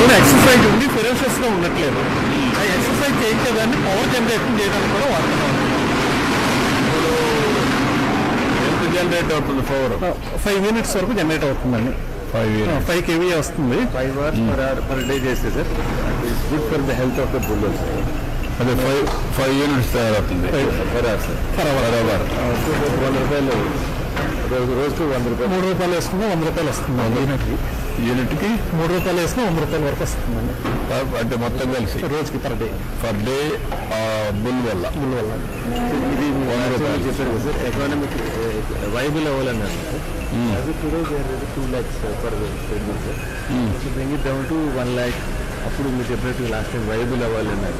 Own exercise ఉంది, ఫెరోషియస్గా ఉండట్లేదు. ఆ ఎక్సర్సైజ్ చేయించేదాన్ని పవర్ జనరేషన్ చేయడానికి కూడా వాడుతున్నాం. ఎంత జనరేట్ అవుతుంది పవర్? 5 minutes వరకు జనరేట్ అవుతుందండి. 5 kVA వస్తుంది. 5 hours per day చేస్తే sir it's good for the health of the boilers. అదే 5 units తయారవుతుంది per hour sir. Per hour 100 రూపాయలు రోజుకు 100 రూపాయలు. 3 రూపాయలు వేసుకున్నా 100 రూపాయలు వస్తుందండి. యూనిట్కి 3 రూపాయలు వేసుకున్నా 100 రూపాయల వరకు వస్తుందండి. అంటే మొత్తం కలిసి రోజుకి పర్ డే బుల్ వల్ల ఇది 100 రూపాయలు చెప్పారు కదా సార్. ఎకనామిక్ వైబుల్ అవ్వాలన్నారు సార్. అది today 2 lakhs per bring it down to 1 lakh. అప్పుడు మీరు చెప్పినట్టు లాస్ట్ టైం వైబుల్ అవ్వాలన్నారు.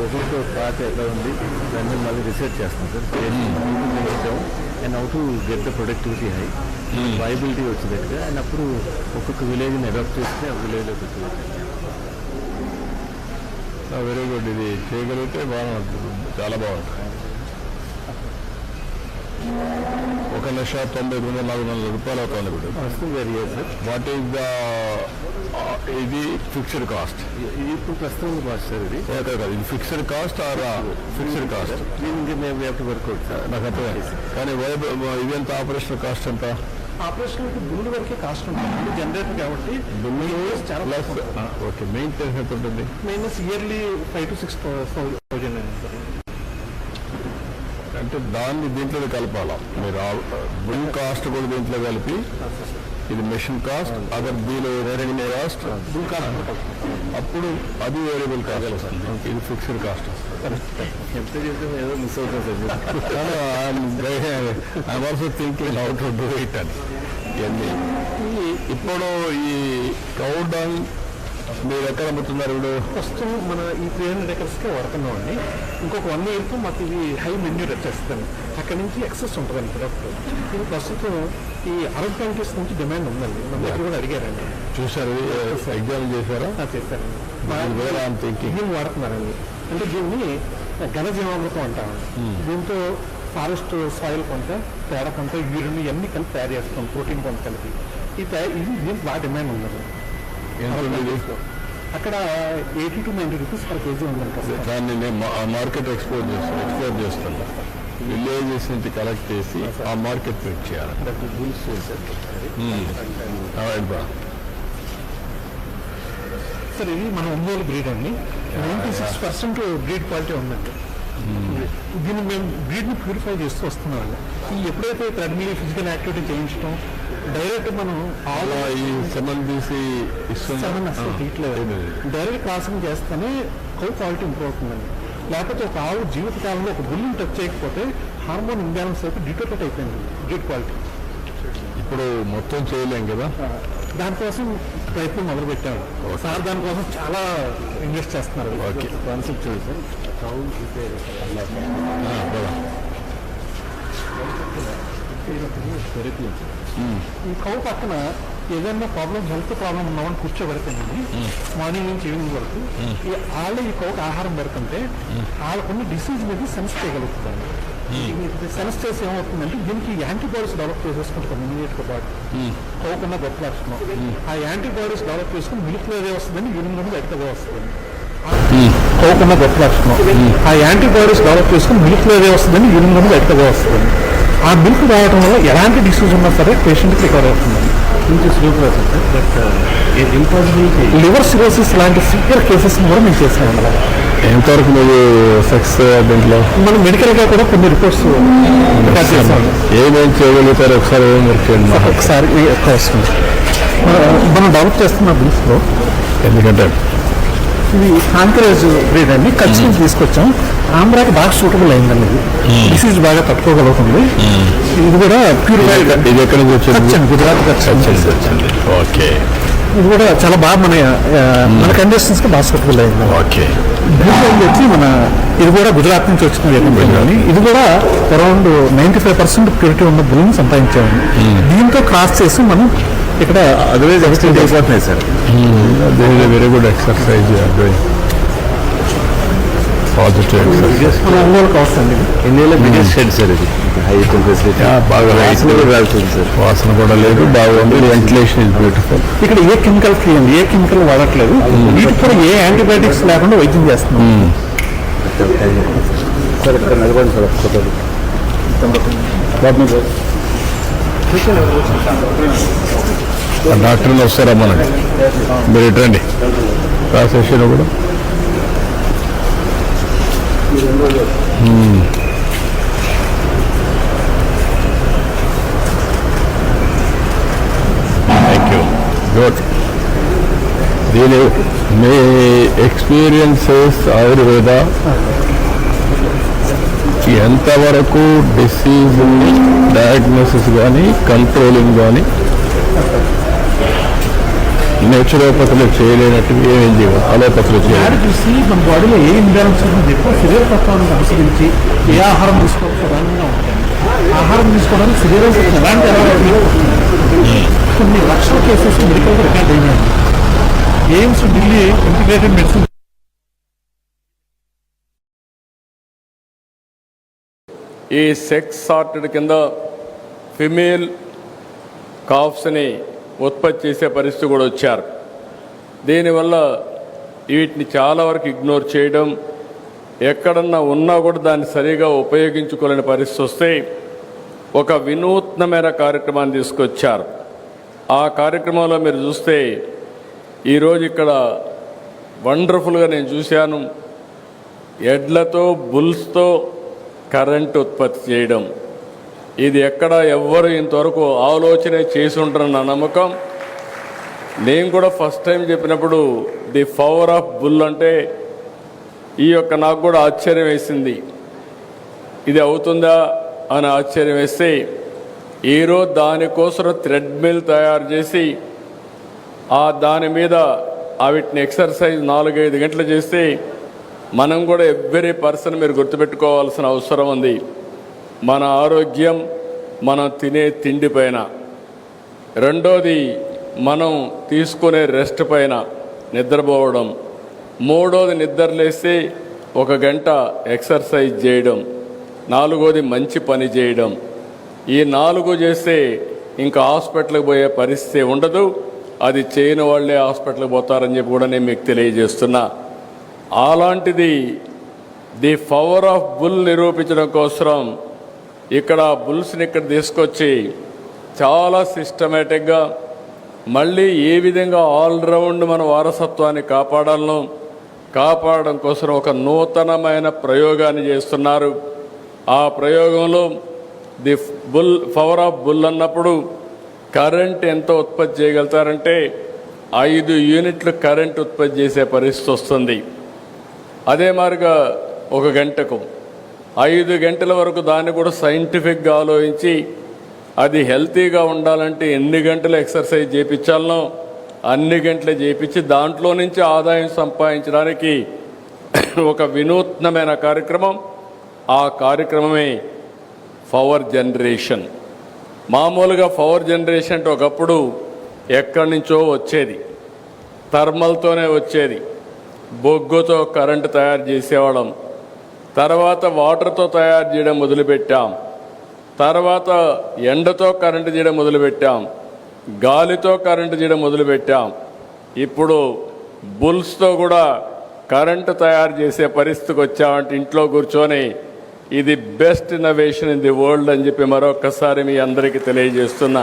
ఒక్కొక్క పాత ఎక్కడ ఉంది దాన్ని మళ్ళీ రిసర్చ్ చేస్తాం sir. And how to get the productivity high, viability వచ్చినట్టుగా. అండ్ అప్పుడు ఒక్కొక్క విలేజ్ని అడాప్ట్ చేస్తే ఆ విలేజ్లో వచ్చి వెరీ గుడ్. ఇది చేయగలిగితే బాగుంటుంది, చాలా బాగుంటుంది. 1,99,400 రూపాయలు అవుతుంది ఇప్పుడు. వాట్ ఈస్ ద ఇది ఫిక్స్డ్ కాస్ట్? ఇప్పుడు ప్రస్తుతం కాస్ట్ సార్ ఇది. ఇది fixed cost or fixed cost? దీనికి మేము వర్కౌట్ సార్ నాకు అర్థం. కానీ ఇది ఎంత ఆపరేషనల్ కాస్ట్ ఎంత? ఆపరేషన్కి బుల్ వరకే కాస్ట్ ఉంటుంది జనరేటర్ కాబట్టి. చాలా ప్లస్ ఓకే. మెయింటెనెన్స్ ఎంత ఉంటుంది? Mains yearly 5,000 to 6,000 sir. అంటే దాన్ని దీంట్లో కలపాలా మీరు? బుల్ కాస్ట్ కూడా దీంట్లో కలిపి ఇది మెషిన్ కాస్ట్, అదర్ దీని రెవెన్యూ కాస్ట్, బుల్ కాస్ట్, అప్పుడు అది వేరియబుల్ కాస్ట్. ఇది ఫిక్స్డ్ కాస్ట్. ఎంత చేస్తే ఏదో మిస్ అవుతుంది sir. I'm also thinking how to do it అని. ఇవన్నీ ఇప్పుడు ఈ కౌ డంగ్ మీరు ఎక్కడ అమ్ముతున్నారు ఇప్పుడు? ప్రస్తుతం మన ఈ 300 acresకే వాడుతున్నాం అండి. ఇంకొక 1 yearతో మాకు ఇది హై మెన్యూర్ వచ్చేస్తాను. అక్కడ నుంచి ఎక్సెస్ ఉంటుందండి ప్రొడక్ట్. ఇది ప్రస్తుతం ఈ అరబ్ కంట్రీస్ నుంచి డిమాండ్ ఉందండి. మన దగ్గర కూడా అడిగారండి. చూసారు, ఎగ్జామ్ చేశారా? చేశారండి. దీన్ని వాడుతున్నారండి. అంటే దీన్ని ఘనజీవామృతం అంటామండి. దీంతో ఫారెస్ట్ సాయిల్ కొంత, పేడ కొంత, యూరిన్ ఇవన్నీ కలిపి తయారు చేస్తాం, ప్రోటీన్ కొంత కలిపి. ఇది దీనికి బాగా డిమాండ్ ఉందండి. అక్కడ 80 to 90 రూపీస్ పర్ కేజీ ఉందండి. దాన్ని నేను మార్కెట్ ఎక్స్పోర్ట్ చేస్తాను. విలేజెస్ నుంచి కలెక్ట్ చేసి ఆ మార్కెట్ పెట్ చేయాలి. సార్ ఇది మన ఒంగోలు బ్రీడ్ అండి. 96% బ్రీడ్ క్వాలిటీ ఉందండి. దీన్ని మేము బ్రీడ్ని ప్యూరిఫై చేస్తూ వస్తున్నామండి. ఈ ఎప్పుడైతే థ్రెడ్మిల్ ఫిజికల్ యాక్టివిటీ చేయించడం డైరెక్ట్ మనం ఈ సెమన్ తీసి సెమన్ అసలు తీయట్లేదు. డైరెక్ట్ క్రాసింగ్ చేస్తేనే కౌ క్వాలిటీ ఇంప్రూవ్ అవుతుందండి. లేకపోతే ఒక ఆవు జీవితకాలంలో ఒక బుల్లిని టచ్ చేయకపోతే హార్మోన్ ఇంబ్యాలెన్స్ అయిపోయి డిటోరేట్ అయిపోయింది బ్రీడ్ క్వాలిటీ. ఇప్పుడు మొత్తం చేయలేం కదా, దానికోసం ప్రయత్నం మొదలుపెట్టాము సార్. దానికోసం చాలా ఇన్వెస్ట్ చేస్తున్నారు. ఓకే, కాన్సెప్ట్ చూసి ఈ కౌ పక్కన ఏదైనా ప్రాబ్లం, హెల్త్ ప్రాబ్లం ఉన్నామని కూర్చోబెడుతుంది మార్నింగ్ నుంచి ఈవినింగ్ వరకు. వాళ్ళు ఈ కౌకి ఆహారం పెడుతుంటే వాళ్ళకున్న డిసీజ్ మీద సెన్స్ చేయగలుగుతుందండి. సెన్స్ చేసి ఏమవుతుందంటే దీనికి యాంటీబాడీస్ డెవలప్ చేసేసుకుంటాం ఇమీడియట్గా పాటు. కౌకున్న గొప్ప లక్షణం ఆ యాంటీబాడీస్ డెవలప్ చేసుకుని మిల్క్ అదే వస్తుందని, యూరిన్ అనేది బయటగా వస్తుంది. కౌకున్న గొప్ప లక్షణం ఆ యాంటీబాడీస్ డెవలప్ చేసుకుని మిల్క్ అదే వస్తుందని, యూరిన్ అనేది బయటగా వస్తుంది. ఆ మిల్క్ రావడం వల్ల ఎలాంటి డిసీజ్ ఉన్నా సరే పేషెంట్కి రికవర్ అవుతుందండి. లివర్ సిరోసిస్ లాంటి సివియర్ కేసెస్ కూడా మేము చేసామండి. ఎంతవరకు మీరు సక్సెస్ దీంట్లో? మనం మెడికల్గా కూడా కొన్ని రిపోర్ట్స్ ఏమేమి చేయగలుగుతారు ఒకసారి ఒకసారి మనం డెవలప్ చేస్తున్న బ్రీఫ్లో. ఎందుకంటే ఇది కాంకరేజ్ బ్రీడ్ అండి. కచ్ నుంచి తీసుకొచ్చాం. ఆంధ్రాకి బాగా సూటబుల్ అయిందండి. ఇది డిసీజ్ బాగా తట్టుకోగలుగుతుంది. ఇది కూడా ప్యూరిఫైడ్. ఇది ఎక్కడ నుంచి వచ్చింది? గుజరాత్ కచ్ వచ్చింది. ఓకే. ఇది కూడా చాలా బాగా మన కండిషన్స్కి బాగా సూటబుల్ అయింది. ఓకే. వచ్చి ఇది కూడా గుజరాత్ నుంచి వచ్చిన ఇది కూడా అరౌండ్ 95% ప్యూరిటీ ఉన్న బుల్ని సంపాదించామండి. దీంతో క్రాస్ చేసి మనం ఇక్కడ అదర్వైజ్ ఎక్స్టెండ్ అయిపోతున్నాయి sir. Very good exercise. Positive మన ఒంగోలుకి వస్తుంది ఇది. ఇండియాలో బిగ్గెస్ట్ షెడ్ సార్ ఇది, హైట్ ఫెసిలిటీ, బాగా వాసన కూడా రాలుతుంది సార్. వాసన కూడా లేదు, బాగుంది. Ventilation is beautiful. ఇక్కడ ఏ కెమికల్ ఫ్రీ అండి, ఏ కెమికల్ వాడట్లేదు. వీటికి కూడా ఏ యాంటీబయాటిక్స్ లేకుండా వైద్యం చేస్తున్నాం. సార్ ఇక్కడ నడవండి సార్ ఫోటోలు. డాక్టర్లు వస్తారా మనకి, మీరు ఇటండి రాసేసిన కూడా. Thank you. గుడ్. దీని మీ ఎక్స్పీరియన్సెస్ ఆయుర్వేద ఎంతవరకు డిసీజ్ డయాగ్నోసిస్ కానీ కంట్రోలింగ్ కానీ నేచురోపతిలో చేయలేనట్టు ఏమేం చేయాలి, అలోపతిలో చేయాలి. యాడ్ చూసి మన బాడీలో ఏ ఇంబ్యాలెన్స్ ఉందో చెప్పి శరీర తత్వాన్ని అనుసరించి ఏ ఆహారం తీసుకోవాలి ప్రధానంగా ఉంటుంది. ఆహారం తీసుకోవడానికి శరీరం ఎలాంటి అలవాట్లు కొన్ని లక్షల కేసెస్ మెడికల్ రికార్డ్ అయినాయి. ఎయిమ్స్ ఢిల్లీ ఇంటిగ్రేటెడ్ మెడిసిన్ ఈ సెక్స్ సార్టెడ్ కింద ఫిమేల్ కాఫ్స్ని ఉత్పత్తి చేసే పరిస్థితి కూడా వచ్చారు. దీనివల్ల వీటిని చాలా వరకు ఇగ్నోర్ చేయడం, ఎక్కడన్నా ఉన్నా కూడా దాన్ని సరిగా ఉపయోగించుకోలేని పరిస్థితి వస్తే ఒక వినూత్నమైన కార్యక్రమాన్ని తీసుకొచ్చారు. ఆ కార్యక్రమంలో మీరు చూస్తే ఈరోజు ఇక్కడ వండర్ఫుల్గా నేను చూశాను, ఎడ్లతో బుల్స్తో కరెంట్ ఉత్పత్తి చేయడం. ఇది ఎక్కడ ఎవ్వరు ఇంతవరకు ఆలోచన చేసి ఉంటారన్న నమ్మకం. నేను కూడా ఫస్ట్ టైం చెప్పినప్పుడు ది పవర్ ఆఫ్ బుల్ అంటే నాకు కూడా ఆశ్చర్యం వేసింది. ఇది అవుతుందా అని ఆశ్చర్యం వేస్తే ఈరోజు దానికోసం థ్రెడ్మిల్ తయారు చేసి దాని మీద వీటిని ఎక్సర్సైజ్ 4-5 గంటలు చేస్తే మనం కూడా ఎవ్రీ పర్సన్ మీరు గుర్తుపెట్టుకోవాల్సిన అవసరం ఉంది. మన ఆరోగ్యం మనం తినే తిండి పైన, రెండోది మనం తీసుకునే రెస్ట్ పైన, నిద్రపోవడం, మూడోది నిద్రలేస్తే 1 గంట ఎక్సర్సైజ్ చేయడం, నాలుగోది మంచి పని చేయడం. ఈ 4 చేస్తే ఇంకా హాస్పిటల్కి పోయే పరిస్థితి ఉండదు. అది చేయని వాళ్ళే హాస్పిటల్కి పోతారని చెప్పి కూడా నేను మీకు తెలియజేస్తున్నా. అలాంటిది ది పవర్ ఆఫ్ బుల్ నిరూపించడం కోసం ఇక్కడ బుల్స్ని ఇక్కడ తీసుకొచ్చి చాలా సిస్టమేటిక్గా మళ్ళీ ఏ విధంగా ఆల్రౌండ్ మన వారసత్వాన్ని కాపాడడం కోసం ఒక నూతనమైన ప్రయోగాన్ని చేస్తున్నారు. ఆ ప్రయోగంలో ది పవర్ ఆఫ్ బుల్ అన్నప్పుడు కరెంట్ ఎంత ఉత్పత్తి చేయగలుగుతారంటే 5 యూనిట్లు కరెంట్ ఉత్పత్తి చేసే పరిస్థితి వస్తుంది. అదే మాదిరిగా 1 గంటకు 5 గంటల వరకు దాన్ని కూడా సైంటిఫిక్గా ఆలోచించి అది హెల్తీగా ఉండాలంటే ఎన్ని గంటలు ఎక్సర్సైజ్ చేయించాలనో అన్ని గంటలే చేయించి దాంట్లో నుంచి ఆదాయం సంపాదించడానికి ఒక వినూత్నమైన కార్యక్రమం. ఆ కార్యక్రమమే పవర్ జనరేషన్. మామూలుగా పవర్ జనరేషన్ అంటే ఒకప్పుడు ఎక్కడి నుంచో వచ్చేది, థర్మల్తోనే వచ్చేది. బొగ్గుతో కరెంటు తయారు చేసేవాళ్ళం, తర్వాత వాటర్తో తయారు చేయడం మొదలుపెట్టాం, తర్వాత ఎండతో కరెంటు చేయడం మొదలుపెట్టాం, గాలితో కరెంటు చేయడం మొదలుపెట్టాం. ఇప్పుడు బుల్స్తో కూడా కరెంటు తయారు చేసే పరిస్థితికి వచ్చామంటే ఇంట్లో కూర్చొని ఇది best innovation in the world అని చెప్పి మరొకసారి మీ అందరికీ తెలియజేస్తున్నా.